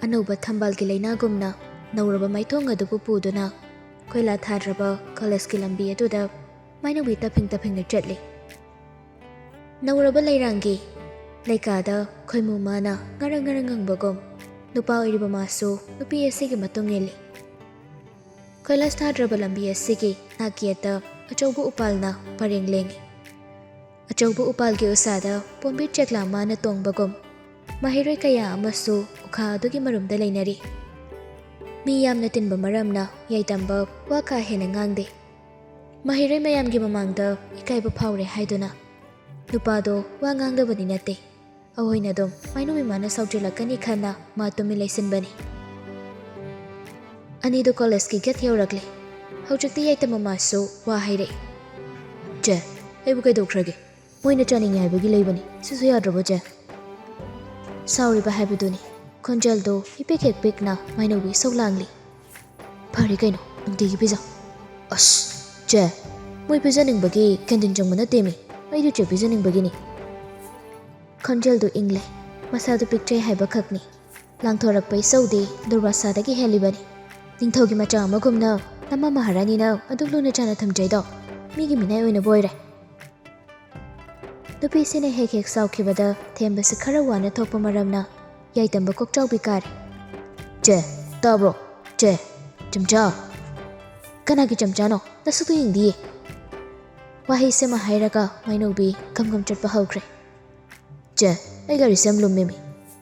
ꯑꯅꯧꯕ ꯊꯝꯕꯥꯜꯒꯤ ꯂꯩꯅꯥꯒꯨꯝꯅ ꯅꯧꯔꯕ ꯃꯥꯏꯊꯣꯡ ꯑꯗꯨꯕꯨ ꯄꯨꯗꯨꯅ ꯈꯣꯏꯂꯥ ꯊꯥꯗ꯭ꯔꯕ ꯀꯣꯂꯦꯖꯀꯤ ꯂꯝꯕꯤ ꯑꯗꯨꯗ ꯃꯥꯏꯅꯧꯕꯤ ꯇꯞꯐꯤꯡ ꯆꯠꯂꯤ꯫ ꯅꯧꯔꯕ ꯂꯩꯔꯥꯡꯒꯤ ꯂꯩꯀꯥꯗ ꯈꯣꯏꯃꯨ ꯃꯥꯅ ꯉꯔꯪ ꯉꯪꯕꯒꯨꯝ ꯅꯨꯄꯥ ꯑꯣꯏꯔꯤꯕ ꯃꯥꯁꯨ ꯅꯨꯄꯤ ꯑꯁꯤꯒꯤ ꯃꯇꯨꯡ ꯏꯜꯂꯤ꯫ ꯀꯣꯏꯂꯥꯁ ꯊꯥꯗ꯭ꯔꯕ ꯂꯝꯕꯤ ꯑꯁꯤꯒꯤ ꯅꯥꯛꯌꯦꯠꯇ ꯑꯆꯧꯕ ꯎꯄꯥꯜꯅ ꯄꯔꯦꯡ ꯂꯦꯡꯉꯤ꯫ ꯑꯆꯧꯕ ꯎꯄꯥꯜꯒꯤ ꯎꯁꯥꯗ ꯄꯣꯝꯕꯤ ꯆꯦꯛꯂꯥ ꯃꯥꯅ ꯇꯣꯡꯕꯒꯨꯝ ꯃꯍꯩꯔꯣꯏ ꯀꯌꯥ ꯑꯃꯁꯨ ꯎꯈꯥ ꯑꯗꯨꯒꯤ ꯃꯔꯨꯝꯗ ꯂꯩꯅꯔꯤ꯫ ꯃꯤ ꯌꯥꯝꯅ ꯇꯤꯟꯕ ꯃꯔꯝꯅ ꯌꯥꯏꯇꯝꯕ ꯋꯥ ꯀꯥ ꯍꯦꯟꯅ ꯉꯥꯡꯗꯦ꯫ ꯃꯍꯩꯔꯣꯏ ꯃꯌꯥꯝꯒꯤ ꯃꯃꯥꯡꯗ ꯏꯀꯥꯏꯕ ꯐꯥꯎꯔꯦ ꯍꯥꯏꯗꯨꯅ ꯅꯨꯄꯥꯗꯣ ꯋꯥ ꯉꯥꯡꯗꯕꯗꯤ ꯅꯠꯇꯦ꯫ ꯑꯍꯣꯏꯅ ꯑꯗꯨꯝ ꯃꯥꯏꯅꯧꯕꯤ ꯃꯥꯅ ꯁꯥꯎꯖꯤꯜꯂꯛꯀꯅꯤ ꯈꯟꯅ ꯃꯥ ꯇꯨꯃꯤꯟ ꯂꯩꯁꯤꯟꯕꯅꯤ꯫ ꯑꯅꯤꯗꯨ ꯀꯣꯂꯦꯖꯀꯤ ꯒꯦꯠ ꯌꯧꯔꯛꯂꯦ꯫ ꯍꯧꯖꯤꯛꯇꯤ ꯌꯥꯏꯇꯝꯕ ꯃꯥꯁꯨ ꯋꯥ ꯍꯥꯏꯔꯛꯏ꯫ ꯆꯦ, ꯑꯩꯕꯨ ꯀꯩꯗꯧꯈ꯭ꯔꯒꯦ? ꯃꯣꯏꯅ ꯆꯥꯅꯤꯡꯉꯦ ꯍꯥꯏꯕꯒꯤ ꯂꯩꯕꯅꯤ, ꯁꯤꯁꯨ ꯌꯥꯗ꯭ꯔꯕꯣ ꯆꯦ? ꯁꯥꯎꯔꯤꯕ ꯍꯥꯏꯕꯗꯨꯅꯤ꯫ ꯈꯣꯟꯖꯦꯜꯗꯣ ꯏꯄꯤꯛ ꯍꯦꯛ ꯄꯤꯛꯅ ꯃꯥꯏꯅꯧꯕꯤ ꯏꯁꯧ ꯂꯥꯡꯂꯤ꯫ ꯐꯔꯦ ꯀꯩꯅꯣ, ꯅꯨꯡꯇꯤꯒꯤ ꯄꯤꯖꯧ꯫ ꯑꯁ ꯆꯦ, ꯃꯣꯏ ꯄꯤꯖꯅꯤꯡꯕꯒꯤ ꯀꯦꯟꯇꯤꯟ ꯆꯪꯕ ꯅꯠꯇꯦꯃꯤ, ꯑꯩꯗꯤ ꯆꯦ ꯄꯤꯖꯅꯤꯡꯕꯒꯤꯅꯤ꯫ ꯈꯣꯟꯖꯦꯜꯗꯨ ꯏꯪꯂꯦ, ꯃꯁꯥꯗꯨ ꯄꯤꯛꯆꯩ ꯍꯥꯏꯕꯈꯛꯅꯤ꯫ ꯂꯥꯡꯊꯣꯔꯛꯄ ꯏꯁꯧꯗꯤ ꯗꯨꯔꯋꯥꯁꯥꯗꯒꯤ ꯍꯦꯜꯂꯤꯕꯅꯤ꯫ ꯅꯤꯡꯊꯧꯒꯤ ꯃꯆꯥ ꯑꯃꯒꯨꯝꯅ ꯅꯃꯥ ꯃꯍꯥꯔꯥꯅꯤꯅ ꯑꯗꯨꯛ ꯂꯨꯅ ꯆꯥꯅ ꯊꯝꯖꯩꯗꯣ ꯃꯤꯒꯤ ꯃꯤꯅꯥꯏ ꯑꯣꯏꯅꯕ ꯑꯣꯏꯔꯦ꯫ ꯅꯨꯄꯤꯁꯤꯅ ꯍꯦꯛ ꯁꯥꯎꯈꯤꯕꯗ ꯊꯦꯝꯕꯁꯤ ꯈꯔ ꯋꯥꯅ ꯊꯣꯛꯄ ꯃꯔꯝꯅ ꯌꯥꯏꯇꯝꯕ ꯀꯣꯛꯆꯥꯎꯕꯤ ꯀꯥꯔꯦ꯫ ꯆꯦ, ꯇꯥꯕ꯭ꯔꯣ? ꯆꯦ, ꯆꯝꯆꯥ꯫ ꯀꯅꯥꯒꯤ ꯆꯝꯆꯥꯅꯣ? ꯅꯁꯛꯇꯣ ꯌꯦꯡꯗꯤꯌꯦ꯫ ꯋꯥꯍꯩꯁꯤꯃ ꯍꯥꯏꯔꯒ ꯃꯥꯏꯅꯧꯕꯤ ꯒꯝ ꯆꯠꯄ ꯍꯧꯈ꯭ꯔꯦ꯫ ꯆꯦ, ꯑꯩ ꯒꯥꯔꯤꯁꯦ ꯌꯥꯝ ꯂꯨꯝꯃꯦꯃꯤ,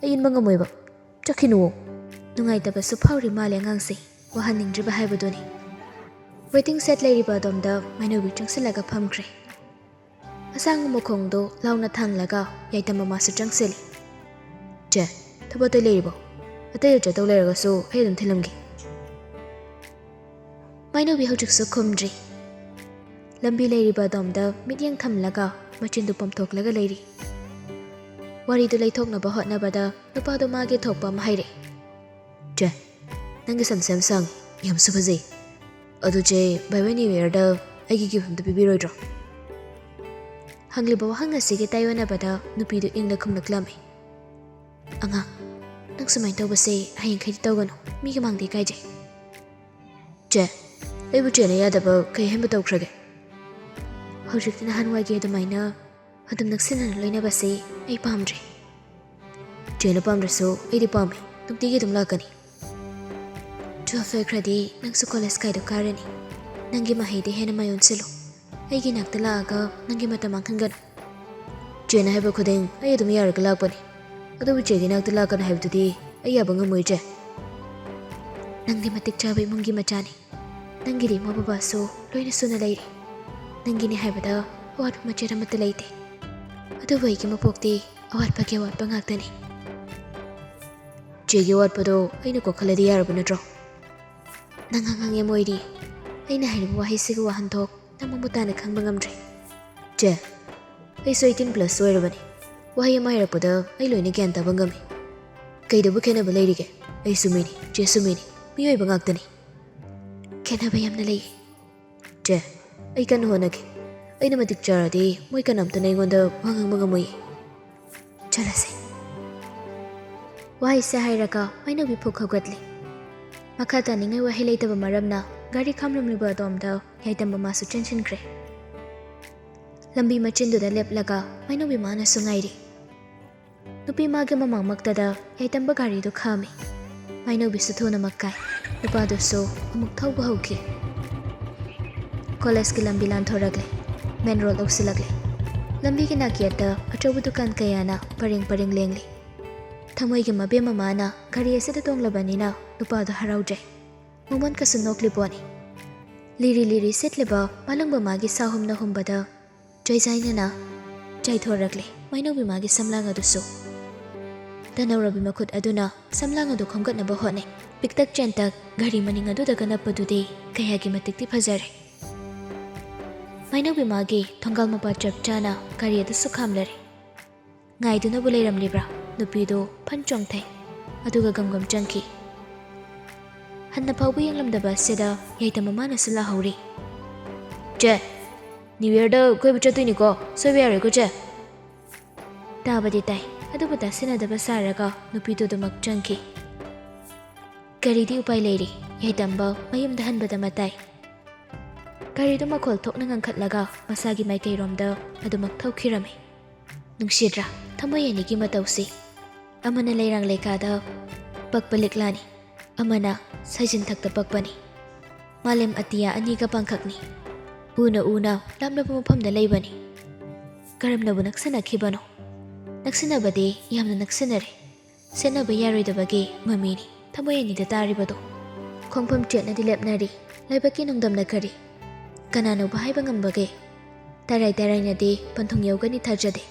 ꯑꯩ ꯏꯟꯕ ꯉꯝꯃꯣꯏꯕ, ꯆꯠꯈꯤꯅꯨꯋꯣ꯫ ꯅꯨꯡꯉꯥꯏꯇꯕꯁꯨ ꯐꯥꯎꯔꯤ ꯃꯥꯜꯂꯦ ꯑꯉꯥꯡꯁꯦ, ꯋꯥꯍꯟꯅꯤꯡꯗ꯭ꯔꯤꯕ ꯍꯥꯏꯕꯗꯨꯅꯤ꯫ ꯋꯦꯇꯤꯡ ꯁꯦꯠ ꯂꯩꯔꯤꯕ ꯑꯗꯣꯝꯗ ꯃꯥꯏꯅꯧꯕꯤ ꯆꯪꯁꯤꯜꯂꯒ ꯐꯝꯈ꯭ꯔꯦ꯫ ꯑꯁꯥꯡꯕ ꯃꯈꯣꯡꯗꯣ ꯂꯥꯎꯅ ꯊꯥꯡꯂꯒ ꯌꯥꯏꯇꯝꯕ ꯃꯥꯁꯨ ꯆꯪꯁꯤꯜꯂꯤ꯫ ꯆꯦ, ꯊꯕꯛ ꯑꯇꯩ ꯂꯩꯔꯤꯕꯣ? ꯑꯇꯩ ꯆꯠꯇꯧ ꯂꯩꯔꯒꯁꯨ ꯑꯩ ꯑꯗꯨꯝ ꯊꯤꯜꯂꯝꯒꯦ꯫ ꯃꯥꯏꯅꯧꯕꯤ ꯍꯧꯖꯤꯛꯁꯨ ꯈꯨꯝꯗ꯭ꯔꯤ꯫ ꯂꯝꯕꯤ ꯂꯩꯔꯤꯕ ꯑꯗꯣꯝꯗ ꯃꯤꯠꯌꯦꯡ ꯊꯝꯂꯒ ꯃꯆꯤꯟꯗꯨ ꯄꯣꯝꯊꯣꯛꯂꯒ ꯂꯩꯔꯤ꯫ ꯋꯥꯔꯤꯗꯨ ꯂꯩꯊꯣꯛꯅꯕ ꯍꯣꯠꯅꯕꯗ ꯅꯨꯄꯥꯗꯣ ꯃꯥꯒꯤ ꯊꯣꯛꯄ ꯑꯃ ꯍꯥꯏꯔꯛꯏ꯫ ꯆꯦ, ꯅꯪꯒꯤ ꯁꯝꯁꯦ ꯌꯥꯝ ꯁꯥꯡꯉꯤ, ꯌꯥꯝꯁꯨ ꯐꯖꯩ꯫ ꯑꯗꯨ ꯆꯦ, ꯕꯥꯏ ꯕꯥꯏ ꯅ꯭ꯌꯨ ꯏꯌꯔꯗ ꯑꯩꯒꯤ ꯒꯤꯐ ꯑꯝꯇ ꯄꯤꯕꯤꯔꯣꯏꯗ꯭ꯔꯣ? ꯍꯪꯂꯤꯕ ꯋꯥꯍꯪ ꯑꯁꯤꯒꯤ ꯇꯥꯏꯌꯣꯟꯅꯕꯗ ꯅꯨꯄꯤꯗꯨ ꯏꯪꯅ ꯈꯨꯝꯂꯛꯂꯝꯃꯤ꯫ ꯑꯉꯥꯡ, ꯅꯪ ꯁꯨꯃꯥꯏꯅ ꯇꯧꯕꯁꯦ ꯍꯌꯦꯡꯈꯩꯗꯤ ꯇꯧꯒꯅꯨ, ꯃꯤꯒꯤ ꯃꯥꯡꯗ ꯏꯀꯥꯏꯖꯩ꯫ ꯆꯦ, ꯑꯩꯕꯨ ꯆꯦꯅ ꯌꯥꯗꯕ ꯀꯩ ꯍꯦꯟꯕ ꯇꯧꯈ꯭ꯔꯒꯦ? ꯍꯧꯖꯤꯛꯇꯤ ꯅꯍꯥꯟꯋꯥꯏꯒꯤ ꯑꯗꯨꯃꯥꯏꯅ ꯑꯗꯨꯝ ꯅꯛꯁꯤꯟꯅꯅ ꯂꯣꯏꯅꯕꯁꯦ ꯑꯩ ꯄꯥꯝꯗ꯭ꯔꯦ꯫ ꯆꯦꯅ ꯄꯥꯝꯗ꯭ꯔꯁꯨ ꯑꯩꯗꯤ ꯄꯥꯝꯃꯤ, ꯅꯨꯡꯇꯤꯒꯤ ꯑꯗꯨꯝ ꯂꯥꯛꯀꯅꯤ꯫ 12 ꯂꯣꯏꯈ꯭ꯔꯗꯤ ꯅꯪꯁꯨ ꯀꯣꯂꯦꯖ ꯀꯥꯏꯗꯣ ꯀꯥꯔꯅꯤ꯫ ꯅꯪꯒꯤ ꯃꯍꯩꯗ ꯍꯦꯟꯅ ꯃꯥꯏꯑꯣꯟꯁꯤꯜꯂꯨ꯫ ꯑꯩꯒꯤ ꯅꯥꯛꯇ ꯂꯥꯛꯑꯒ ꯅꯪꯒꯤ ꯃꯇꯝ ꯃꯥꯡꯍꯟꯒꯅꯨ꯫ ꯆꯦꯅ ꯍꯥꯏꯕ ꯈꯨꯗꯤꯡ ꯑꯩ ꯑꯗꯨꯝ ꯌꯥꯔꯒ ꯂꯥꯛꯄꯅꯤ, ꯑꯗꯨꯕꯨ ꯆꯦꯒꯤ ꯅꯥꯛꯇ ꯂꯥꯛꯀꯅꯨ ꯍꯥꯏꯕꯗꯨꯗꯤ ꯑꯩ ꯌꯥꯕ ꯉꯝꯃꯣꯏ ꯆꯦ꯫ ꯅꯪꯗꯤ ꯃꯇꯤꯛ ꯆꯥꯕ ꯏꯃꯨꯡꯒꯤ ꯃꯆꯥꯅꯤ꯫ ꯅꯪꯒꯤꯗꯤ ꯏꯃꯥ ꯕꯕꯥꯁꯨ ꯂꯣꯏꯅ ꯁꯨꯅ ꯂꯩꯔꯤ꯫ ꯅꯪꯒꯤꯅꯤ ꯍꯥꯏꯕꯗ ꯑꯋꯥꯠꯄ ꯃꯆꯦꯠ ꯑꯃꯠꯇ ꯂꯩꯇꯦ꯫ ꯑꯗꯨꯕꯨ ꯑꯩꯒꯤ ꯃꯄꯣꯛꯇꯤ ꯑꯋꯥꯠꯄꯒꯤ ꯑꯋꯥꯠꯄ ꯉꯥꯛꯇꯅꯤ꯫ ꯆꯦꯒꯤ ꯑꯋꯥꯠꯄꯗꯣ ꯑꯩꯅ ꯀꯣꯛꯍꯜꯂꯗꯤ ꯌꯥꯔꯕ ꯅꯠꯇ꯭ꯔꯣ? ꯅꯪ ꯑꯉꯥꯡ ꯌꯥꯝ ꯑꯣꯏꯔꯤ꯫ ꯑꯩꯅ ꯍꯥꯏꯔꯤꯕ ꯋꯥꯍꯩꯁꯤꯒꯤ ꯋꯥꯍꯟꯊꯣꯛ ꯅꯪ ꯃꯃꯨꯠ ꯇꯥꯅ ꯈꯪꯕ ꯉꯝꯗ꯭ꯔꯤ꯫ ꯆꯦ, ꯑꯩꯁꯨ 18+ ꯑꯣꯏꯔꯕꯅꯤ꯫ ꯋꯥꯍꯩ ꯑꯃ ꯍꯥꯏꯔꯛꯄꯗ ꯑꯩ ꯂꯣꯏꯅ ꯒ꯭ꯌꯥꯟ ꯇꯥꯕ ꯉꯝꯃꯤ꯫ ꯀꯩꯗꯕꯨ ꯈꯦꯠꯅꯕ ꯂꯩꯔꯤꯒꯦ? ꯑꯩꯁꯨ ꯃꯤꯅꯤ, ꯆꯦꯁꯨ ꯃꯤꯅꯤ, ꯃꯤꯑꯣꯏꯕ ꯉꯥꯛꯇꯅꯤ꯫ ꯈꯦꯠꯅꯕ ꯌꯥꯝꯅ ꯂꯩꯌꯦ꯫ ꯆꯦ, ꯑꯩ ꯀꯟꯅ ꯍꯣꯠꯅꯒꯦ꯫ ꯑꯩꯅ ꯃꯇꯤꯛ ꯆꯥꯔꯗꯤ ꯃꯣꯏ ꯀꯅꯥꯝꯇꯅ ꯑꯩꯉꯣꯟꯗ ꯋꯥ ꯉꯥꯡꯕ ꯉꯝꯃꯣꯏꯌꯦ꯫ ꯆꯠꯂꯁꯦ꯫ ꯋꯥꯍꯩꯁꯦ ꯍꯥꯏꯔꯒ ꯃꯥꯏꯅꯧꯕꯤ ꯐꯨꯛ ꯍꯧꯒꯠꯂꯤ꯫ ꯃꯈꯥ ꯇꯥꯅꯤꯡꯉꯥꯏ ꯋꯥꯍꯩ ꯂꯩꯇꯕ ꯃꯔꯝꯅ ꯒꯥꯔꯤ ꯈꯥꯝꯂꯝꯂꯤꯕ ꯑꯗꯣꯝꯗ ꯌꯥꯏꯇꯝꯕ ꯃꯥꯁꯨ ꯆꯦꯟꯁꯤꯟꯈ꯭ꯔꯦ꯫ ꯂꯝꯕꯤ ꯃꯆꯤꯟꯗꯨꯗ ꯂꯦꯞꯂꯒ ꯃꯥꯏꯅꯧꯕꯤ ꯃꯥꯅꯁꯨ ꯉꯥꯏꯔꯤ꯫ ꯅꯨꯄꯤ ꯃꯥꯒꯤ ꯃꯃꯥꯡꯃꯛꯇꯗ ꯌꯥꯏꯇꯝꯕ ꯒꯥꯔꯤꯗꯨ ꯈꯥꯝꯃꯤ꯫ ꯃꯥꯏꯅꯧꯕꯤꯁꯨ ꯊꯨꯅꯃꯛ ꯀꯥꯏ꯫ ꯅꯨꯄꯥꯗꯨꯁꯨ ꯑꯃꯨꯛ ꯊꯧꯕ ꯍꯧꯈꯤ꯫ ꯀꯣꯂꯦꯖꯀꯤ ꯂꯝꯕꯤ ꯂꯥꯟꯊꯣꯔꯛꯂꯦ꯫ ꯃꯦꯟ ꯔꯣꯗ ꯌꯧꯁꯤꯜꯂꯛꯂꯦ꯫ ꯂꯝꯕꯤꯒꯤ ꯅꯥꯛꯌꯦꯠꯇ ꯑꯆꯧꯕ ꯗꯨꯀꯥꯟ ꯀꯌꯥꯅ ꯄꯔꯦꯡ ꯂꯦꯡꯂꯤ꯫ ꯊꯃꯣꯏꯒꯤ ꯃꯕꯦꯝ ꯃꯃꯥꯅ ꯒꯥꯔꯤ ꯑꯁꯤꯗ ꯇꯣꯡꯂꯕꯅꯤꯅ ꯅꯨꯄꯥꯗꯣ ꯍꯔꯥꯎꯖꯩ꯫ ꯃꯉꯣꯟꯀꯁꯨ ꯅꯣꯛꯂꯤꯄꯣꯠꯅꯤ꯫ ꯂꯤꯔꯤ ꯁꯤꯠꯂꯤꯕ ꯃꯥꯂꯪꯕ ꯃꯥꯒꯤ ꯁꯥꯍꯨꯝꯅ ꯍꯨꯝꯕꯗ ꯆꯩꯖꯥꯏꯅꯅ ꯆꯥꯏꯊꯣꯔꯛꯂꯦ ꯃꯥꯏꯅꯧꯕꯤ ꯃꯥꯒꯤ ꯁꯝꯂꯥꯡ ꯑꯗꯨꯁꯨ꯫ ꯇꯅꯧꯔꯕꯤ ꯃꯈꯨꯠ ꯑꯗꯨꯅ ꯁꯝꯂꯥꯡ ꯑꯗꯨ ꯈꯣꯝꯒꯠꯅꯕ ꯍꯣꯠꯅꯩ꯫ ꯄꯤꯛꯇꯛ ꯆꯦꯟꯇꯛ ꯒꯥꯔꯤ ꯃꯅꯤꯡ ꯑꯗꯨꯗꯒ ꯅꯞꯄꯗꯨꯗꯤ ꯀꯌꯥꯒꯤ ꯃꯇꯤꯛꯇꯤ ꯐꯖꯔꯦ꯫ ꯃꯥꯏꯅꯧꯕꯤ ꯃꯥꯒꯤ ꯊꯣꯡꯒꯥꯜ ꯃꯄꯥ ꯆꯞ ꯆꯥꯅ ꯒꯥꯔꯤ ꯑꯗꯨꯁꯨ ꯈꯥꯝꯂꯔꯦ꯫ ꯉꯥꯏꯗꯨꯅꯕꯨ ꯂꯩꯔꯝꯂꯤꯕ꯭ꯔꯥ? ꯅꯨꯄꯤꯗꯨ ꯐꯟ ꯆꯣꯡꯊꯩ, ꯑꯗꯨꯒ ꯒꯝ ꯆꯪꯈꯤ꯫ ꯍꯟꯅ ꯐꯥꯎꯕ ꯌꯦꯡꯂꯝꯗꯕ ꯑꯁꯤꯗ ꯌꯥꯏꯇꯝꯕ ꯃꯥꯅꯁꯨ ꯂꯥꯛꯍꯧꯔꯤ꯫ ꯆꯦ, ꯅ꯭ꯌꯨ ꯏꯌꯔꯗ ꯀꯣꯏꯕ ꯆꯠꯇꯣꯏꯅꯤꯀꯣ, ꯁꯣꯏꯕ ꯌꯥꯔꯣꯏꯀꯣ ꯆꯦ? ꯇꯥꯕꯗꯤ ꯇꯥꯏ, ꯑꯗꯨꯕꯨ ꯇꯥꯁꯤꯟꯅꯗꯕ ꯁꯥꯔꯒ ꯅꯨꯄꯤꯗꯨ ꯑꯗꯨꯃꯛ ꯆꯪꯈꯤ꯫ ꯀꯔꯤꯗꯤ ꯎꯄꯥꯏ ꯂꯩꯔꯤ ꯌꯥꯏꯇꯝꯕ ꯃꯌꯨꯝꯗ ꯍꯟꯕꯗ ꯃꯇꯥꯏ ꯒꯥꯔꯤꯗꯨ ꯃꯈꯣꯜ ꯊꯣꯛꯅ ꯉꯪꯈꯠꯂꯒ ꯃꯁꯥꯒꯤ ꯃꯥꯏꯀꯩꯔꯣꯝꯗ ꯑꯗꯨꯃꯛ ꯊꯧꯈꯤꯔꯝꯃꯤ ꯅꯨꯡꯁꯤꯗ꯭ꯔꯥ ꯊꯃꯣꯏ ꯑꯅꯤꯒꯤ ꯃꯇꯧꯁꯤ ꯑꯃꯅ ꯂꯩꯔꯥꯡ ꯂꯩꯀꯥꯗ ꯄꯛꯄ ꯂꯤꯛꯂꯥꯅꯤ ꯑꯃꯅ ꯁꯩꯖꯤꯟꯊꯛꯇ ꯄꯛꯄꯅꯤ ꯃꯥꯂꯦꯝ ꯑꯇꯤꯌꯥ ꯑꯅꯤꯒ ꯄꯥꯡꯈꯛꯅꯤ ꯎꯅ ꯎꯅ ꯂꯥꯞꯅꯕ ꯃꯐꯝꯗ ꯂꯩꯕꯅꯤ ꯀꯔꯝꯅꯕꯨ ꯅꯛꯁꯤꯟꯅꯈꯤꯕꯅꯣ ꯅꯛꯁꯤꯟꯅꯕꯗꯤ ꯌꯥꯝꯅ ꯅꯛꯁꯤꯟꯅꯔꯦ ꯁꯦꯠꯅꯕ ꯌꯥꯔꯣꯏꯗꯕꯒꯤ ꯃꯃꯤꯅꯤ ꯊꯃꯣꯏ ꯑꯅꯤꯗ ꯇꯥꯔꯤꯕꯗꯣ ꯈꯣꯡꯐꯝ ꯆꯦꯠꯅꯗꯤ ꯂꯦꯞꯅꯔꯤ ꯂꯥꯏꯕꯛꯀꯤ ꯅꯨꯡꯗꯝꯅ ꯀꯔꯤ ꯀꯅꯥꯅꯣꯕꯨ ꯍꯥꯏꯕ ꯉꯝꯕꯒꯦ ꯇꯔꯥꯏ ꯇꯔꯥꯏꯅꯗꯤ ꯄꯟꯊꯨꯡ ꯌꯧꯒꯅꯤ ꯊꯥꯖꯗꯦ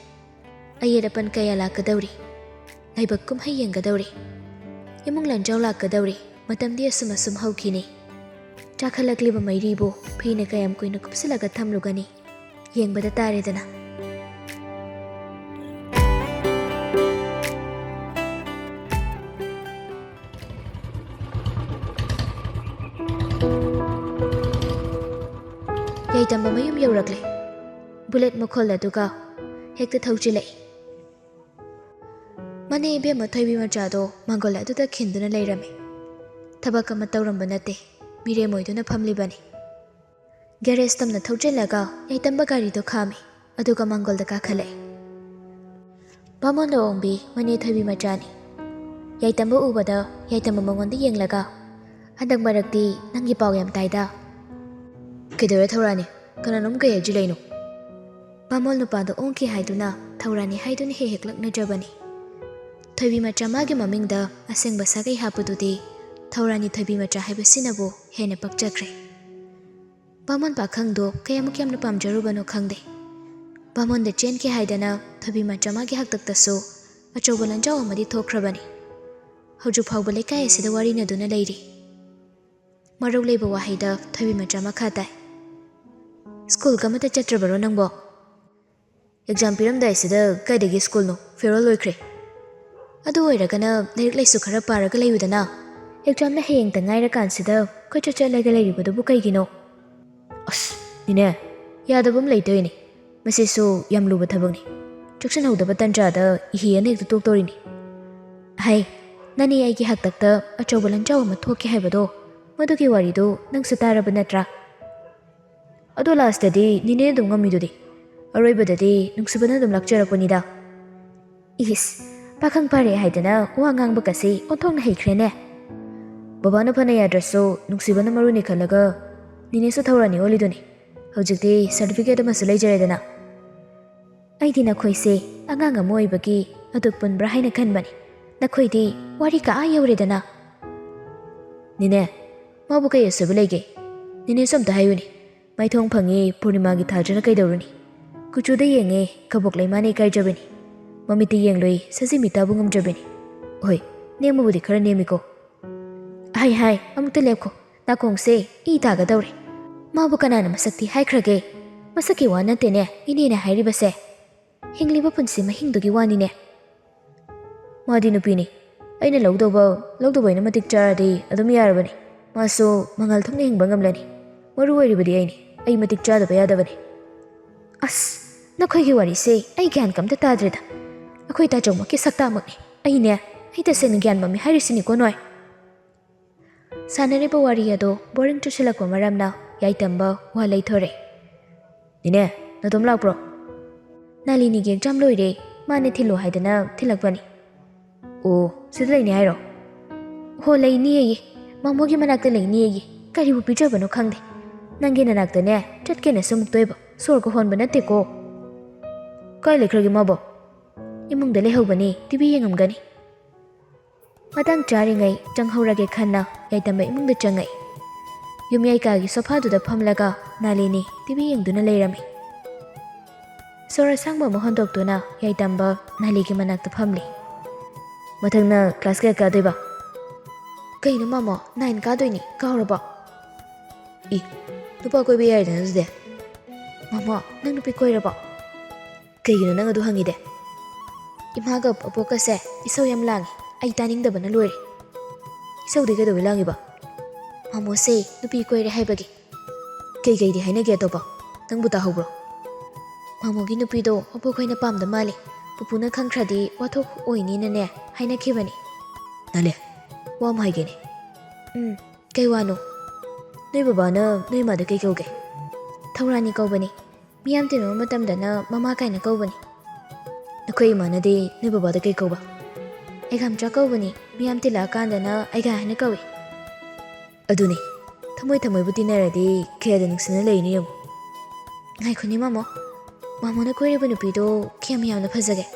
ꯑꯌꯦꯠ ꯑꯄꯟ ꯀꯌꯥ ꯂꯥꯛꯀꯗꯧꯔꯤ ꯂꯥꯏꯕꯛ ꯀꯨꯝꯍꯩ ꯌꯦꯡꯒꯗꯧꯔꯤ ꯏꯃꯨꯡ ꯂꯟꯖꯥꯎ ꯂꯥꯛꯀꯗꯧꯔꯤ ꯃꯇꯝꯗꯤ ꯑꯁꯨꯝ ꯍꯧꯈꯤꯅꯤ ꯆꯥꯈꯠꯂꯛꯂꯤꯕ ꯃꯩꯔꯤꯕꯨ ꯐꯤꯅ ꯀꯌꯥꯝ ꯀꯨꯏꯅ ꯀꯨꯞꯁꯤꯜꯂꯒ ꯊꯝꯂꯨꯒꯅꯤ ꯌꯦꯡꯕꯗ ꯇꯥꯔꯦꯗꯅ ꯌꯥꯏꯇꯝꯕ ꯃꯌꯨꯝ ꯌꯧꯔꯛꯂꯦ ꯕꯨꯂꯦꯠ ꯃꯈꯣꯜ ꯑꯗꯨꯒ ꯍꯦꯛꯇ ꯊꯧꯖꯤꯜꯂꯛꯏ ꯃꯅꯦ ꯏꯕꯦꯝꯃ ꯊꯣꯏꯕꯤ ꯃꯆꯥꯗꯣ ꯃꯥꯡꯒꯣꯜ ꯑꯗꯨꯗ ꯈꯤꯟꯗꯨꯅ ꯂꯩꯔꯝꯃꯤ ꯊꯕꯛ ꯑꯃ ꯇꯧꯔꯝꯕ ꯅꯠꯇꯦ ꯃꯤꯔꯦꯝ ꯑꯣꯏꯗꯨꯅ ꯐꯝꯂꯤꯕꯅꯤ ꯒꯦꯔꯦꯖ ꯇꯝꯅ ꯊꯧꯖꯤꯜꯂꯒ ꯌꯥꯏꯇꯝꯕ ꯒꯥꯔꯤꯗꯣ ꯈꯥꯝꯃꯤ ꯑꯗꯨꯒ ꯃꯥꯡꯒꯣꯜꯗ ꯀꯥꯈꯠꯂꯛꯏ ꯕꯥꯃꯣꯟ ꯂꯨꯍꯣꯡꯕꯤ ꯃꯅꯦ ꯊꯣꯏꯕꯤ ꯃꯆꯥꯅꯤ ꯌꯥꯏꯇꯝꯕ ꯎꯕꯗ ꯌꯥꯏꯇꯝꯕ ꯃꯉꯣꯟꯗ ꯌꯦꯡꯂꯒ ꯍꯟꯗꯛ ꯃꯔꯛꯇꯤ ꯅꯪꯒꯤ ꯄꯥꯎ ꯌꯥꯝ ꯇꯥꯏꯗ ꯀꯩꯗꯧꯔꯦ ꯊꯧꯔꯥꯅꯤ ꯀꯅꯥꯅꯣꯝ ꯀꯩ ꯍꯥꯏꯖꯤꯜꯂꯛꯏꯅꯣ ꯕꯥꯃꯣꯟ ꯅꯨꯄꯥꯗꯣ ꯑꯣꯟꯈꯤ ꯍꯥꯏꯗꯨꯅ ꯊꯧꯔꯥꯅꯤ ꯍꯥꯏꯗꯨꯅ ꯍꯦꯛ ꯂꯛꯅꯖꯕꯅꯤ ꯊꯣꯏꯕꯤ ꯃꯆꯥ ꯃꯥꯒꯤ ꯃꯃꯤꯡꯗ ꯑꯁꯦꯡꯕ ꯁꯥꯒꯩ ꯍꯥꯞꯄꯗꯨꯗꯤ ꯊꯧꯔꯥꯅꯤ ꯊꯣꯏꯕꯤ ꯃꯆꯥ ꯍꯥꯏꯕꯁꯤꯅꯕꯨ ꯍꯦꯟꯅ ꯄꯛꯆꯈ꯭ꯔꯦ ꯕꯥꯃꯣꯟ ꯄꯥꯈꯪꯗꯣ ꯀꯌꯥꯃꯨꯛ ꯌꯥꯝꯅ ꯄꯥꯝꯖꯔꯨꯕꯅꯣ ꯈꯪꯗꯦ ꯕꯥꯃꯣꯟꯗ ꯆꯦꯟꯈꯤ ꯍꯥꯏꯗꯅ ꯊꯣꯏꯕꯤ ꯃꯆꯥ ꯃꯥꯒꯤ ꯍꯥꯛꯇꯛꯇꯁꯨ ꯑꯆꯧꯕ ꯂꯟꯖꯥꯎ ꯑꯃꯗꯤ ꯊꯣꯛꯈ꯭ꯔꯕꯅꯤ ꯍꯧꯖꯤꯛ ꯐꯥꯎꯕ ꯂꯩꯀꯥꯏ ꯑꯁꯤꯗ ꯋꯥꯔꯤꯅꯗꯨꯅ ꯂꯩꯔꯤ ꯃꯔꯧ ꯂꯩꯕ ꯋꯥꯍꯩꯗ ꯊꯣꯏꯕꯤ ꯃꯆꯥ ꯃꯈꯥ ꯇꯥꯏ ꯁ꯭ꯀꯨꯜꯒ ꯑꯃꯠꯇ ꯆꯠꯇ꯭ꯔꯕꯔꯣ ꯅꯪꯕꯣ ꯑꯦꯛꯖꯥꯝ ꯄꯤꯔꯝꯗꯥꯏꯁꯤꯗ ꯀꯥꯏꯗꯒꯤ ꯁ꯭ꯀꯨꯜꯅꯣ ꯐꯦꯔꯋꯦꯜ ꯂꯣꯏꯈ꯭ꯔꯦ ꯑꯗꯨ ꯑꯣꯏꯔꯒꯅ ꯂꯥꯏꯔꯤꯛ ꯂꯥꯏꯁꯨ ꯈꯔ ꯄꯥꯔꯒ ꯂꯩꯌꯨꯗꯅ ꯑꯦꯛꯖꯥꯝꯅ ꯍꯌꯦꯡꯇ ꯉꯥꯏꯔꯀꯥꯟꯁꯤꯗ ꯀꯣꯏꯆꯠ ꯆꯠꯂꯒ ꯂꯩꯔꯤꯕꯗꯨꯕꯨ ꯀꯩꯒꯤꯅꯣ ꯑꯁ ꯅꯤꯅꯦ ꯌꯥꯗꯕ ꯑꯃ ꯂꯩꯇꯣꯏꯅꯤ ꯃꯁꯤꯁꯨ ꯌꯥꯝ ꯂꯨꯕ ꯊꯕꯛꯅꯤ ꯆꯦꯛꯁꯤꯟꯍꯧꯗꯕ ꯇꯟꯖꯥꯗ ꯏꯍꯤ ꯑꯅ ꯍꯦꯛꯇ ꯇꯣꯛꯇꯧꯔꯤꯅꯤ ꯍꯥꯏ ꯅꯅꯦ ꯑꯩꯒꯤ ꯍꯥꯛꯇꯛꯇ ꯑꯆꯧꯕ ꯂꯟꯖꯥꯎ ꯑꯃ ꯊꯣꯛꯀꯦ ꯍꯥꯏꯕꯗꯣ ꯃꯗꯨꯒꯤ ꯋꯥꯔꯤꯗꯨ ꯅꯪꯁꯨ ꯇꯥꯔꯕ ꯅꯠꯇ꯭ꯔꯥ ꯑꯗꯣ ꯂꯥꯁꯇꯗꯤ ꯅꯤꯅꯦ ꯑꯗꯨꯝ ꯉꯝꯃꯤꯗꯨꯗꯤ ꯑꯔꯣꯏꯕꯗꯗꯤ ꯅꯨꯡꯁꯤꯕꯅ ꯑꯗꯨꯝ ꯂꯥꯛꯆꯔꯛꯄꯅꯤꯗ ꯏꯁ ꯄꯥꯈꯪ ꯐꯥꯔꯦ ꯍꯥꯏꯗꯅ ꯋꯥ ꯉꯥꯡꯕꯒꯁꯤ ꯑꯣꯟꯊꯣꯛꯅ ꯍꯩꯈ꯭ꯔꯦꯅꯦ ꯕꯕꯥꯅ ꯐꯅ ꯌꯥꯗ꯭ꯔꯁꯨ ꯅꯨꯡꯁꯤꯕꯅ ꯃꯔꯨꯅꯤ ꯈꯜꯂꯒ ꯅꯤꯅꯦꯁꯨ ꯊꯧꯔꯥꯅꯤ ꯑꯣꯜꯂꯤꯗꯨꯅꯤ ꯍꯧꯖꯤꯛꯇꯤ ꯁꯥꯔꯇꯤꯐꯤꯀꯦꯠ ꯑꯃꯁꯨ ꯂꯩꯖꯔꯦꯗꯅ ꯑꯩꯗꯤ ꯅꯈꯣꯏꯁꯦ ꯑꯉꯥꯡ ꯑꯃ ꯑꯣꯏꯕꯒꯤ ꯑꯗꯨꯛ ꯄꯨꯟꯕ꯭ꯔꯥ ꯍꯥꯏꯅ ꯈꯟꯕꯅꯤ ꯅꯈꯣꯏꯗꯤ ꯋꯥꯔꯤ ꯀꯥ ꯌꯧꯔꯦꯗꯅ ꯅꯤꯅꯦ ꯃꯥꯕꯨ ꯀꯩ ꯑꯁꯣꯏꯕ ꯂꯩꯒꯦ ꯅꯤꯅꯦꯁꯨ ꯑꯝꯇ ꯍꯥꯏꯌꯨꯅꯤ ꯃꯥꯏꯊꯣꯡ ꯐꯪꯉꯤ ꯄꯨꯔꯅꯤꯃꯥꯒꯤ ꯊꯥꯖꯅ ꯀꯩꯗꯧꯔꯨꯅꯤ ꯀꯨꯆꯨꯗ ꯌꯦꯡꯉꯦ ꯀꯕꯣꯛ ꯂꯩꯃꯥꯅ ꯏꯀꯥꯏꯖꯕꯅꯤ ꯃꯃꯤꯠꯇ ꯌꯦꯡꯂꯨꯏ ꯁꯖꯤ ꯃꯤꯇꯥꯕꯨ ꯉꯝꯖꯕꯅꯤ ꯍꯣꯏ ꯅꯦꯝꯕꯕꯨꯗꯤ ꯈꯔ ꯅꯦꯝꯃꯤꯀꯣ ꯍꯥꯏ ꯑꯃꯨꯛꯇ ꯂꯦꯞꯈꯣ ꯅꯥꯀꯣꯡꯁꯦ ꯏ ꯇꯥꯒꯗꯧꯔꯦ ꯃꯥꯕꯨ ꯀꯅꯥꯅ ꯃꯁꯛꯇꯤ ꯍꯥꯏꯈ꯭ꯔꯒꯦ ꯃꯁꯛꯀꯤ ꯋꯥ ꯅꯠꯇꯦꯅꯦ ꯏꯅꯦꯅ ꯍꯥꯏꯔꯤꯕꯁꯦ ꯍꯤꯡꯂꯤꯕ ꯄꯨꯟꯁꯤ ꯃꯍꯤꯡꯗꯨꯒꯤ ꯋꯥꯅꯤꯅꯦ ꯃꯥꯗꯤ ꯅꯨꯄꯤꯅꯤ ꯑꯩꯅ ꯂꯧꯗꯧꯕꯩꯅ ꯃꯇꯤꯛ ꯆꯥꯔꯗꯤ ꯑꯗꯨꯝ ꯌꯥꯔꯕꯅꯤ ꯃꯥꯁꯨ ꯃꯉꯥꯜ ꯊꯣꯛꯅ ꯍꯤꯡꯕ ꯉꯝꯂꯅꯤ ꯃꯔꯨ ꯑꯣꯏꯔꯤꯕꯗꯤ ꯑꯩ ꯃꯇꯤꯛ ꯆꯥꯗꯕ ꯌꯥꯗꯕꯅꯤ ꯑꯁ ꯅꯈꯣꯏꯒꯤ ꯋꯥꯔꯤꯁꯦ ꯑꯩ ꯒ꯭ꯌꯥꯟ ꯀꯝꯇ ꯇꯥꯗ꯭ꯔꯦꯗ ꯑꯩꯈꯣꯏ ꯇꯥꯆꯧꯃꯛꯀꯤ ꯁꯛꯇꯥꯃꯛꯅꯤ ꯑꯩ ꯇꯁꯦꯡꯅ ꯒ꯭ꯌꯥꯟ ꯃꯝꯃꯤ ꯍꯥꯏꯔꯤꯁꯤꯅꯤꯀꯣ ꯅꯣꯏ ꯁꯥꯟꯅꯔꯤꯕ ꯋꯥꯔꯤ ꯑꯗꯣ ꯕꯣꯔꯤꯡ ꯆꯨꯁꯤꯜꯂꯛꯄ ꯃꯔꯝꯅ ꯌꯥꯏꯇꯝꯕ ꯋꯥ ꯂꯩꯊꯣꯔꯦ ꯅꯤꯅꯦ ꯅꯇꯣꯝ ꯂꯥꯛꯄ꯭ꯔꯣ ꯅꯥꯂꯤꯅꯤꯒꯤ ꯑꯦꯛꯖꯥꯝ ꯂꯣꯏꯔꯦ ꯃꯥꯅ ꯊꯤꯜꯂꯣ ꯍꯥꯏꯗꯅ ꯊꯤꯜꯂꯛꯄꯅꯤ ꯑꯣ ꯁꯤꯗ ꯂꯩꯅꯤ ꯍꯥꯏꯔꯣ ꯍꯣ ꯂꯩꯅꯤꯌꯦ ꯃꯃꯣꯒꯤ ꯃꯅꯥꯛꯇ ꯂꯩꯅꯤꯌꯦ ꯀꯔꯤꯕꯨ ꯄꯤꯖꯕꯅꯣ ꯈꯪꯗꯦ ꯅꯪꯒꯤ ꯅꯅꯥꯛꯇꯅꯦ ꯆꯠꯀꯦꯅꯁꯨ ꯃꯨꯛꯇꯣꯏꯕ ꯁꯣꯔꯒ ꯍꯣꯟꯕ ꯅꯠꯇꯦꯀꯣ ꯀꯥꯏ ꯂꯩꯈ꯭ꯔꯒꯦ ꯃꯥꯕꯣ ꯏꯃꯨꯡꯗ ꯂꯩꯍꯧꯕꯅꯤ ꯇꯤꯚꯤ ꯌꯦꯡꯉꯝꯒꯅꯤ ꯃꯇꯥꯡ ꯆꯥꯔꯤꯉꯩ ꯆꯪꯍꯧꯔꯒꯦ ꯈꯟꯅ ꯌꯥꯏꯇꯝꯕ ꯏꯃꯨꯡꯗ ꯆꯪꯉꯛꯏ ꯌꯨꯝꯌꯥꯏꯀꯥꯒꯤ ꯁꯣꯐꯥꯗꯨꯗ ꯐꯝꯂꯒ ꯅꯥꯂꯤꯅꯤ ꯇꯤꯚꯤ ꯌꯦꯡꯗꯨꯅ ꯂꯩꯔꯝꯃꯤ ꯁꯣꯔ ꯑꯁꯥꯡꯕ ꯑꯃ ꯍꯣꯟꯗꯣꯛꯇꯨꯅ ꯌꯥꯏꯇꯝꯕ ꯅꯥꯂꯤꯒꯤ ꯃꯅꯥꯛꯇ ꯐꯝꯂꯤ ꯃꯊꯪꯅ ꯀ꯭ꯂꯥꯁ ꯀꯌꯥ ꯀꯥꯗꯣꯏꯕ ꯀꯩꯅꯣ ꯃꯥꯃꯣ 9 ꯀꯥꯗꯣꯏꯅꯤ ꯀꯥꯎꯔꯕꯣ ꯅꯨꯄꯥ ꯀꯣꯏꯕ ꯌꯥꯏꯗꯅ ꯑꯗꯨꯗꯤ ꯃꯥꯃꯣ ꯅꯪ ꯅꯨꯄꯤ ꯀꯣꯏꯔꯕꯣ ꯀꯩꯒꯤꯅꯣ ꯅꯪ ꯑꯗꯨ ꯍꯪꯉꯤꯗꯦ ꯏꯃꯥꯒ ꯄꯣꯛꯀꯁꯦ ꯏꯁꯧ ꯌꯥꯝ ꯂꯥꯡꯉꯤ ꯑꯩ ꯇꯥꯅꯤꯡꯗꯕꯅ ꯂꯣꯏꯔꯦ ꯏꯁꯧꯗꯤ ꯀꯩꯗꯧꯕꯩ ꯂꯥꯡꯉꯤꯕ ꯃꯥꯃꯣꯁꯦ ꯅꯨꯄꯤ ꯀꯣꯏꯔꯦ ꯍꯥꯏꯕꯒꯤ ꯀꯩꯀꯩꯗꯤ ꯍꯥꯏꯅꯒꯦ ꯑꯇꯣꯞꯄ ꯅꯪꯕꯨ ꯇꯥꯍꯧꯕ꯭ꯔꯣ ꯃꯥꯃꯣꯒꯤ ꯅꯨꯄꯤꯗꯣ ꯑꯕꯣꯛꯈꯣꯏꯅ ꯄꯥꯝꯗ ꯃꯥꯜꯂꯤ ꯄꯨꯄꯨꯅ ꯈꯪꯈ꯭ꯔꯗꯤ ꯋꯥꯊꯣꯛ ꯑꯣꯏꯅꯤꯅꯅꯦ ꯍꯥꯏꯅꯈꯤꯕꯅꯤ ꯅꯥꯂꯦ ꯋꯥ ꯑꯃ ꯍꯥꯏꯒꯦꯅꯦ Kay wano? Noi babana noi mada kay kauge? Thaurani kaubani. Miyam tinu matamdana mama kaina kaubani. Nakoi imanadi noi babada kay kauba? Aigamcha kaubani. Miyam tila kandana aiga haina kawi. Aduni, thamoi buti naradi kayada ningsina layni yung. Ngaikuni mamo. Mamo na koiriba nupido kiyam yamna phazage.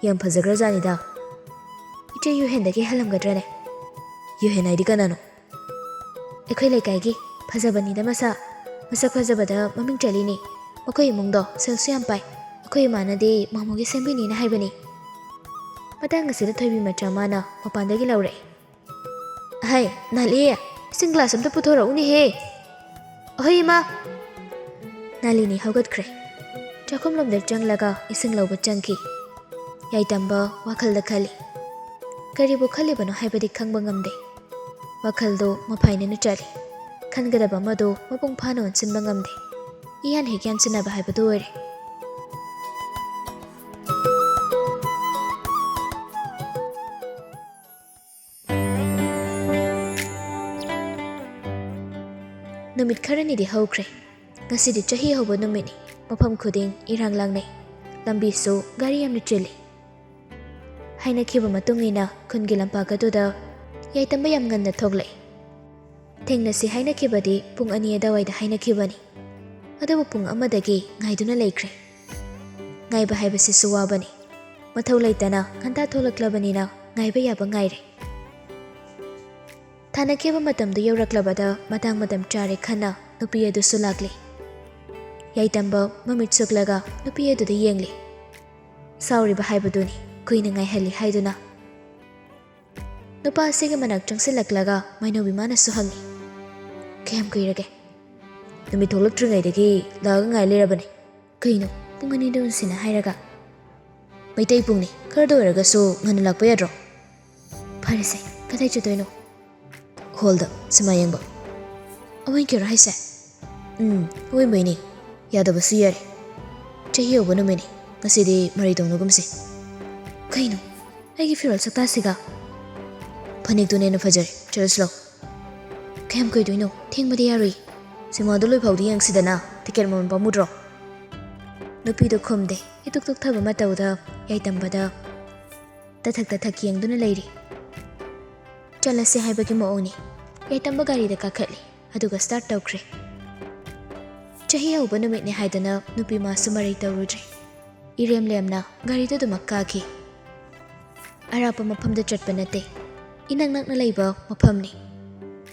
Yam phazagrazanida. Iche yuhendagi halamgadrane. Yuhen aidi kanano? Ekhoi leikaigi phazabanida masak phazabada maming chalini. Makoi imungdo selsu yam pai. Akoi imanadi mamogi sembini na haibani. Matang asida thoibi macha mana mapandagi laure. Hai, Nali, ising glass amta puthora uni he. Ahoy ma. Nalini haugatkre. Chakum lomder changlaga ising lauba changki. Yaitamba wakhalda khali. Karibu khali bano haibadi khangba ngamde. Wakhaldo mapainena chali. Khangadaba mado mapung phano ansinba ngamde. Iyan he gyan sinaba haibadu oire. Numit kharani di haukre. Ngasidi chahi hauba numini. Mafam khuding irang langnei. Lambi su gari yamni chili. Haina khiba matungina khungi lampaka duda yaitamba yam nganna thoglei. Thengnasi haina khibadi pung ani adawaida haina khibani. Adabu pung amadagi ngaiduna leikre. Ngaiba haibasi suwabani. Mathau leitana khanta tholaklabanina ngaiba yaba ngaire. Thana kheba matamdu yauraklabada matang matam chare khana nupi adu sulakli. Yaitamba mamit suklaga nupi adu da yengli. Sauriba haibaduni kuina ngaihali haiduna. Nupa asiga manak changsilaklaga mainobi mana suhangi. Kayam kuirage. Numi tholaktringaidagi laga ngailirabani. Kaino pungani dun sina hairaga. Maitai pungni kardo iragasu ngana lakpa yadro. Parise kadai chutoino. Hold up, Samayangba. Away kira haise. Away baini. Yadaba siyari. Chahi oba numini. Ngasidi maritong nugumsi. Kaino, aigi firal saktasiga. Panik tu nena fajari. Charaslo. Kayam koy duino. Ting badi yari. Simaduloi paudi yang sidana. Tiket maman pamudro. Nupido kumde. Ituk thaba matauda. Yaitambada. Tathak yang duna lairi. Chalase haibagi maoni. Yaitamba gari da kakali. Aduga start tawkre. Chahi hauba numit ni haidana nupi masu maray tawrudri. Irem lemna gari da dumakaki. Arapa mapamda chatpanate. Inang nak na layba mapamni.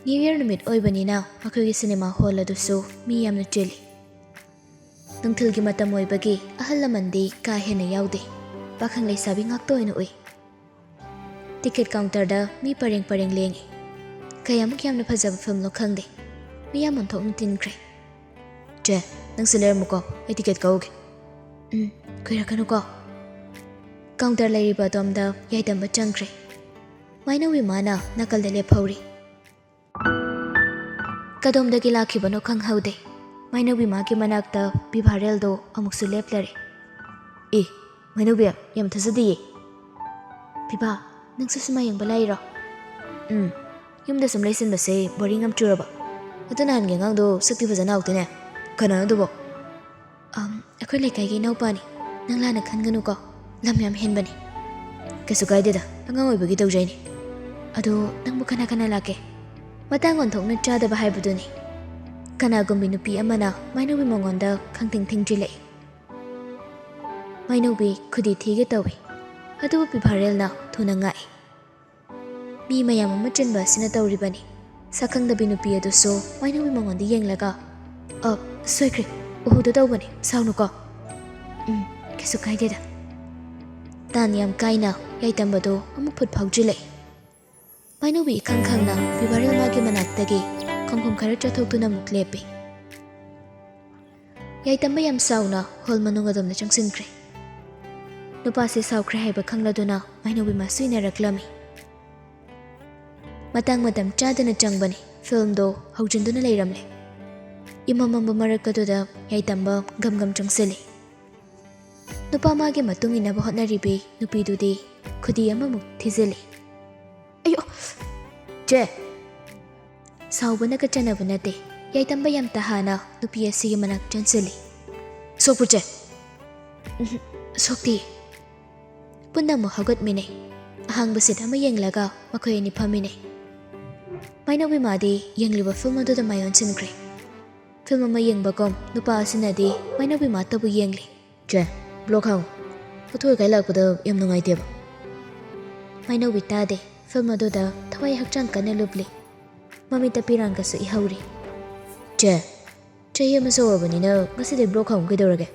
New Year numit oibani na makugi cinema hall adusu miyam na chili. Nung tilgi mata mo ibagi ahalamandi kahena yaude. Bakang lay sabi ngakto ino uy. Ticket counter da mi pareng lengi. Kaya mukyam na phajaba film lo khangde. Miyam on thok tinkre. Je, nang siler mo ko ay ticket ka uge. Kuya kanu ko. Counter lay riba domda yaitamba changkre. Maina wimana nakal de lephauri. Kadomda ki lakhi bano khang haude. Maina wima ki manakta bibarel do amuksu leplare. Maina wiya yam thasadi. Biba nang susumayang balayro. Yumda sum laysin base boring am churaba. Atanan ngang do sakti fazana autine. Kana do bo. Akoy lekay gi nawpani. Nang lana khanganu ko. Lam yam henbani. Kasu kaideda angang oy bagi tawjay ni. Ado nang bu kana lake. Matangon thok na chada ba haibuduni. Kana gumbi nupi amana mainobi mongonda khangting jile. Mainobi khudi thige tawi. Adu bibarel na thuna ngai. Mi mayam amachinba sina tawribani. Sakhangda binupi adu so mainobi mongondi yenglaga. Soikre uhudo tawbani saunu ko. Kasu kaideda. Tan yam kaina yaitambado amuput phaujile. Mainobi khang na bibarel magi manaktagi khomkhom khara chathokuna muklepi. Yaitamba yam sauna hol manungadam na changsinkre. Nupasi saukre haiba khangladuna mainobi masuina raklami. Matang madam chadana changbani film do haujinduna leiramle. Imamamba marakaduda yaitamba gam changsili. Nupa magi matung inaba hotnaribi nupidudi khudi amamuk thizili. Ayo! Je! ꯁꯥꯎꯕꯅꯒ ꯆꯟꯅꯕ ꯅꯠꯇꯦ ꯌꯥꯏꯇꯝꯕ ꯌꯥꯝ ꯇꯍꯥꯅ ꯅꯨꯄꯤ ꯑꯁꯤꯒꯤ ꯃꯅꯥꯛ ꯆꯪꯁꯤꯜꯂꯤ꯫ ꯁꯣꯛꯄ꯭ꯔꯣ ꯆꯦ? ꯁꯣꯛꯇꯤ꯫ ꯄꯨꯟꯅ ꯑꯃꯨꯛ ꯍꯧꯒꯠꯃꯤꯟꯅꯩ꯫ ꯑꯍꯥꯡꯕ ꯁꯤꯠ ꯑꯃ ꯌꯦꯡꯂꯒ ꯃꯈꯣꯏ ꯑꯅꯤ ꯐꯝꯃꯤꯟꯅꯩ꯫ ꯃꯥꯏꯅꯧꯕꯤ ꯃꯥꯗꯤ ꯌꯦꯡꯂꯤꯕ ꯐꯤꯜꯝ ꯑꯗꯨꯗ ꯃꯥꯏ ꯑꯣꯟꯁꯤꯟꯈ꯭ꯔꯦ꯫ ꯐꯤꯜꯝ ꯑꯃ ꯌꯦꯡꯕꯒꯨꯝ ꯅꯨꯄꯥ ꯑꯁꯤꯅꯗꯤ ꯃꯥꯏꯅꯧꯕꯤ ꯃꯥꯇꯕꯨ ꯌꯦꯡꯂꯤ꯫ ꯆꯦ, ꯕ꯭ꯂꯣꯛ ꯍꯥꯡꯉꯨ꯫ ꯑꯊꯨ ꯑꯀꯥꯏ ꯂꯥꯛꯄꯗ ꯌꯥꯝ ꯅꯨꯡꯉꯥꯏꯇꯦꯕ꯫ ꯃꯥꯏꯅꯧꯕꯤ ꯇꯥꯗꯦ꯫ ꯐꯤꯜꯝ ꯑꯗꯨꯗ ꯊꯋꯥꯏ ꯍꯛꯆꯥꯡ ꯀꯟꯅ ꯂꯨꯞꯂꯤ꯫ ꯃꯃꯤꯠꯇ ꯄꯤꯔꯥꯡꯒꯁꯨ ꯏꯍꯧꯔꯤ꯫ ꯆꯦ, ꯆꯍꯤ ꯑꯃ ꯁꯧꯔꯕꯅꯤꯅ ꯉꯁꯤꯗꯤ ꯕ꯭ꯂꯣꯛ ꯍꯥꯡꯉꯨ ꯀꯩꯗꯧꯔꯒꯦ?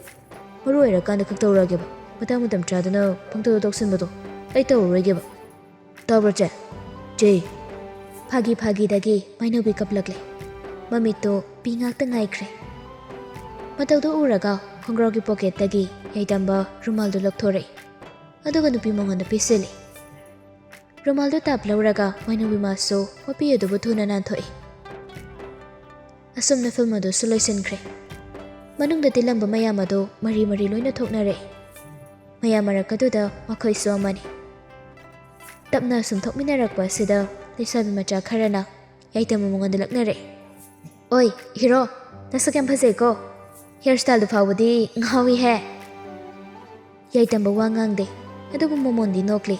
ꯃꯔꯨ ꯑꯣꯏꯔꯀꯥꯟꯗ ꯈꯛ ꯇꯧꯔꯛꯑꯒꯦꯕ꯫ ꯃꯇꯝ ꯆꯥꯗꯅ ꯄꯪꯇꯧꯗ ꯇꯧꯁꯤꯟꯕꯗꯣ ꯑꯩ ꯇꯧꯔꯔꯣꯏꯒꯦꯕ꯫ ꯇꯥꯕ꯭ꯔꯣ ꯆꯦ? ꯆꯦ! ꯐꯥꯒꯤꯗꯒꯤ ꯃꯥꯏꯅꯧꯕꯤ ꯀꯞꯂꯛꯂꯦ꯫ ꯃꯃꯤꯠꯇꯣ ꯄꯤ ꯉꯥꯛꯇ ꯉꯥꯏꯈ꯭ꯔꯦ꯫ ꯃꯇꯧꯗꯨ ꯎꯔꯒ ꯈꯣꯡꯒ꯭ꯔꯥꯎꯒꯤ ꯄꯣꯀꯦꯠꯇꯒꯤ ꯌꯥꯏꯇꯝꯕ ꯔꯨꯃꯥꯜꯗꯨ ꯂꯧꯊꯣꯔꯛꯏ꯫ ꯑꯗꯨꯒ ꯅꯨꯄꯤ ꯃꯉꯣꯟꯗ ꯄꯤꯁꯤꯜꯂꯤ꯫ ꯔꯨꯃꯥꯜꯗꯨ ꯇꯥꯞ ꯂꯧꯔꯒ ꯃꯥꯏꯅꯧꯕꯤ ꯃꯥꯁꯨ ꯃꯄꯤ ꯑꯗꯨꯕꯨ ꯊꯨꯅ ꯅꯥꯟꯊꯣꯛꯏ꯫ ꯑꯁꯨꯝꯅ ꯐꯤꯜꯝ ꯑꯗꯨꯁꯨ ꯂꯣꯏꯁꯤꯟꯈ꯭ꯔꯦ꯫ ꯃꯅꯨꯡꯗ ꯇꯤꯜꯂꯝꯕ ꯃꯌꯥꯝ ꯑꯗꯨ ꯃꯔꯤ ꯂꯣꯏꯅ ꯊꯣꯛꯅꯔꯛꯏ꯫ ꯃꯌꯥꯝ ꯃꯔꯛ ꯑꯗꯨꯗ ꯃꯈꯣꯏꯁꯨ ꯑꯃꯅꯤ꯫ ꯇꯞꯅ ꯁꯨꯝ ꯊꯣꯛꯃꯤꯟꯅꯔꯛꯄ ꯑꯁꯤꯗ ꯂꯩꯁꯥꯕꯤ ꯃꯆꯥ ꯈꯔꯅ ꯌꯥꯏꯇꯝꯕ ꯃꯉꯣꯟꯗ ꯂꯛꯅꯔꯛꯏ꯫ ꯑꯣꯏ ꯍꯤꯔꯣ, ꯅꯁꯛ ꯌꯥꯝ ꯐꯖꯩꯀꯣ꯫ ꯍꯤꯌꯔ ꯁ꯭ꯇꯥꯏꯜꯗꯨ ꯐꯥꯎꯕꯗꯤ ꯉꯥꯎꯏꯍꯦ꯫ ꯌꯥꯏꯇꯝꯕ ꯋꯥ ꯉꯥꯡꯗꯦ, ꯑꯗꯨꯕꯨ ꯃꯣꯃꯣꯟꯗꯤ ꯅꯣꯛꯂꯤ꯫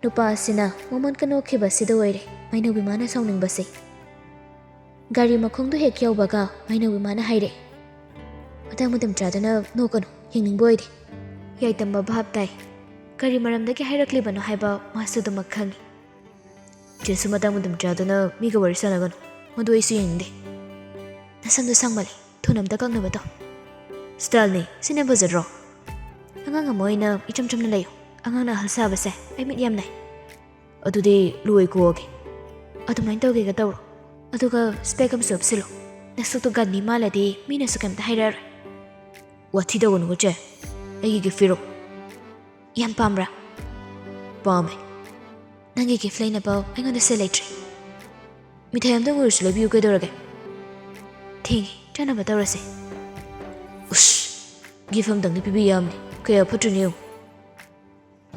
ꯅꯨꯄꯥ ꯑꯁꯤꯅ ꯃꯣꯃꯣꯟꯀ ꯅꯣꯛꯈꯤꯕ ꯑꯁꯤꯗ ꯑꯣꯏꯔꯦ ꯃꯥꯏꯅꯧꯕꯤ ꯃꯥꯅ ꯁꯥꯎꯅꯤꯡꯕꯁꯦ꯫ ꯒꯥꯔꯤ ꯃꯈꯣꯡꯗꯨ ꯍꯦꯛ ꯌꯧꯕꯒ ꯃꯥꯏꯅꯧꯕꯤ ꯃꯥꯅ ꯍꯥꯏꯔꯛꯑꯦ꯫ ꯃꯇꯝ ꯆꯥꯗꯅ ꯅꯣꯛꯀꯅꯨ, ꯌꯦꯡꯅꯤꯡꯕ ꯑꯣꯏꯗꯦ꯫ ꯌꯥꯏꯇꯝꯕ ꯚꯥꯞ ꯇꯥꯏ꯫ ꯀꯔꯤ ꯃꯔꯝꯗꯒꯤ ꯍꯥꯏꯔꯛꯂꯤꯕꯅꯣ ꯍꯥꯏꯕ ꯃꯥꯁꯨ ꯑꯗꯨꯃꯛ ꯈꯪꯉꯤ꯫ ꯆꯦꯁꯨ ꯃꯇꯝ ꯆꯥꯗꯅ ꯃꯤꯒ ꯋꯥꯔꯤ ꯁꯥꯟꯅꯒꯅꯨ, ꯃꯗꯨ ꯑꯩꯁꯨ ꯌꯦꯡꯅꯤꯡꯗꯦ꯫ ꯅꯁꯝꯗꯨ ꯁꯥꯡꯃꯜꯂꯤ, ꯊꯨꯅ ꯑꯝꯇ ꯀꯛꯅꯕ ꯇꯧ꯫ ꯁ꯭ꯇꯥꯏꯜꯅꯤ, ꯁꯤꯅ ꯐꯖꯗ꯭ꯔꯣ? ꯑꯉꯥꯡ ꯑꯃ ꯑꯣꯏꯅ ꯏꯆꯝ ꯆꯝꯅ ꯂꯩꯌꯨ꯫ ꯑꯉꯥꯡꯅ ꯑꯍꯜ ꯁꯥꯕꯁꯦ ꯑꯩ ꯃꯤꯠ ꯌꯥꯝ ꯅꯥꯏ꯫ ꯑꯗꯨꯗꯤ ꯂꯨꯏ ꯀꯣꯛꯑꯒꯦ꯫ ꯑꯗꯨꯃꯥꯏꯅ ꯇꯧꯒꯦꯒ ꯇꯧꯔꯣ꯫ ꯑꯗꯨꯒ ꯁ꯭ꯄꯦꯛ ꯑꯃꯁꯨ ꯎꯞꯁꯤꯜꯂꯨ꯫ ꯅꯁꯛꯇꯨ ꯒꯟꯅꯤ ꯃꯥꯜꯂꯗꯤ ꯃꯤꯅꯁꯨ ꯀꯩꯝꯇ ꯍꯥꯏꯔꯛꯑꯔꯣꯏ꯫ ꯋꯥꯊꯤ ꯇꯧꯒꯅꯨꯀꯣ ꯆꯦ, ꯑꯩꯒꯤ ꯒꯤꯐ ꯄꯤꯔꯛꯎ꯫ ꯌꯥꯝ ꯄꯥꯝꯕ꯭ꯔꯥ? ꯄꯥꯝꯃꯦ꯫ ꯅꯪꯒꯤ ꯒꯤꯐ ꯂꯩꯅꯕ ꯑꯩꯉꯣꯟꯗ ꯁꯦꯜ ꯂꯩꯇ꯭ꯔꯤ꯫ ꯃꯤꯊꯥꯏ ꯑꯝꯇꯪ ꯑꯣꯏꯔꯁꯨ ꯂꯩꯕꯤꯌꯨ ꯀꯩꯗꯧꯔꯒꯦ? ꯊꯦꯡꯉꯤ, ꯆꯠꯅꯕ ꯇꯧꯔꯁꯦ꯫ ꯎꯁ! ꯒꯤꯐ ꯑꯝꯇꯪꯗꯤ ꯄꯤꯕꯤ ꯌꯥꯕꯅꯤ, ꯀꯌꯥ ꯐꯠꯇ꯭ꯔꯤꯅꯣ ꯌꯦꯡꯉꯨ꯫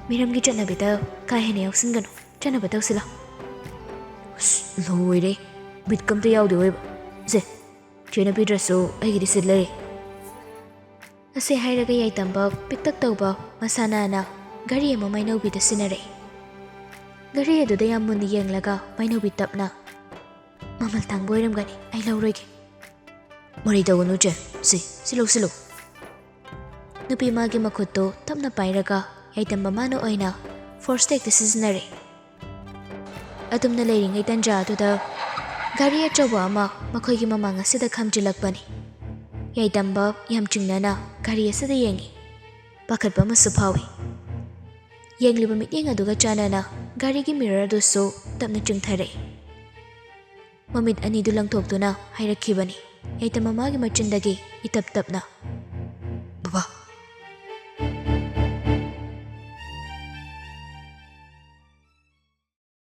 ꯃꯤꯔꯝꯒꯤ ꯆꯠꯅꯕꯤꯗ ꯀꯥ ꯍꯦꯟꯅ ꯌꯥꯎꯁꯤꯟꯒꯅꯨ, ꯆꯠꯅꯕ ꯇꯧꯁꯤꯜꯂꯣ꯫ ꯑꯁ ꯂꯣꯏꯔꯦ, ꯕꯤꯠꯀ ꯑꯝꯇ ꯌꯥꯎꯗꯦ ꯑꯣꯏꯕ꯫ ꯁꯦ, ꯆꯦꯅ ꯄꯤꯗ꯭ꯔꯁꯨ ꯑꯩꯒꯤꯗꯤ ꯁꯤꯠ ꯂꯩꯔꯦ꯫ ꯑꯁꯤ ꯍꯥꯏꯔꯒ ꯌꯥꯏꯇꯝꯕ ꯄꯤꯛꯇꯛ ꯇꯧꯕ ꯃꯁꯥ ꯅꯥꯟꯅ ꯒꯥꯔꯤ ꯑꯃ ꯃꯥꯏꯅꯧꯕꯤꯗ ꯁꯤꯟꯅꯔꯛꯏ꯫ ꯒꯥꯔꯤ ꯑꯗꯨꯗ ꯌꯥꯝ ꯃꯨꯟꯅ ꯌꯦꯡꯂꯒ ꯃꯥꯏꯅꯧꯕꯤ ꯇꯞꯅ, ꯃꯃꯜ ꯇꯥꯡꯕ ꯑꯣꯏꯔꯝꯒꯅꯤ, ꯑꯩ ꯂꯧꯔꯣꯏꯒꯦ꯫ ꯃꯔꯩ ꯇꯧꯒꯅꯨ ꯆꯦ, ꯁꯤ ꯂꯧꯁꯤꯜꯂꯨ꯫ ꯅꯨꯄꯤ ꯃꯥꯒꯤ ꯃꯈꯨꯠꯇꯨ ꯇꯞꯅ ꯄꯥꯏꯔꯒ ꯌꯥꯏꯇꯝꯕ ꯃꯥꯅ ꯑꯣꯏꯅ ꯐꯣꯔꯁꯇ ꯍꯦꯛꯇ ꯁꯤꯖꯤꯟꯅꯔꯦ꯫ ꯑꯗꯨꯝꯅ ꯂꯩꯔꯤꯉꯩ ꯇꯟꯖꯥ ꯑꯗꯨꯗ ꯒꯥꯔꯤ ꯑꯆꯧꯕ ꯑꯃ ꯃꯈꯣꯏꯒꯤ ꯃꯃꯥꯡ ꯑꯁꯤꯗ ꯈꯥꯝꯖꯤꯜꯂꯛꯄꯅꯤ꯫ ꯌꯥꯏꯇꯝꯕ ꯌꯥꯝ ꯆꯤꯡꯅꯅ ꯒꯥꯔꯤ ꯑꯁꯤꯗ ꯌꯦꯡꯉꯤ꯫ ꯄꯥꯈꯠꯄ ꯑꯃꯁꯨ ꯐꯥꯎꯏ꯫ ꯌꯦꯡꯂꯤꯕ ꯃꯤꯠꯌꯦꯡ ꯑꯗꯨꯒ ꯆꯥꯟꯅꯅ ꯒꯥꯔꯤꯒꯤ ꯃꯤꯔꯔ ꯑꯗꯨꯁꯨ ꯇꯞꯅ ꯆꯤꯡꯊꯔꯛꯏ꯫ ꯃꯃꯤꯠ ꯑꯅꯤꯗꯨ ꯂꯪꯊꯣꯛꯇꯨꯅ ꯍꯥꯏꯔꯛꯈꯤꯕꯅꯤ ꯌꯥꯏꯇꯝꯕ ꯃꯥꯒꯤ ꯃꯆꯤꯟꯗꯒꯤ ꯏꯇꯞ ꯇꯞꯅ,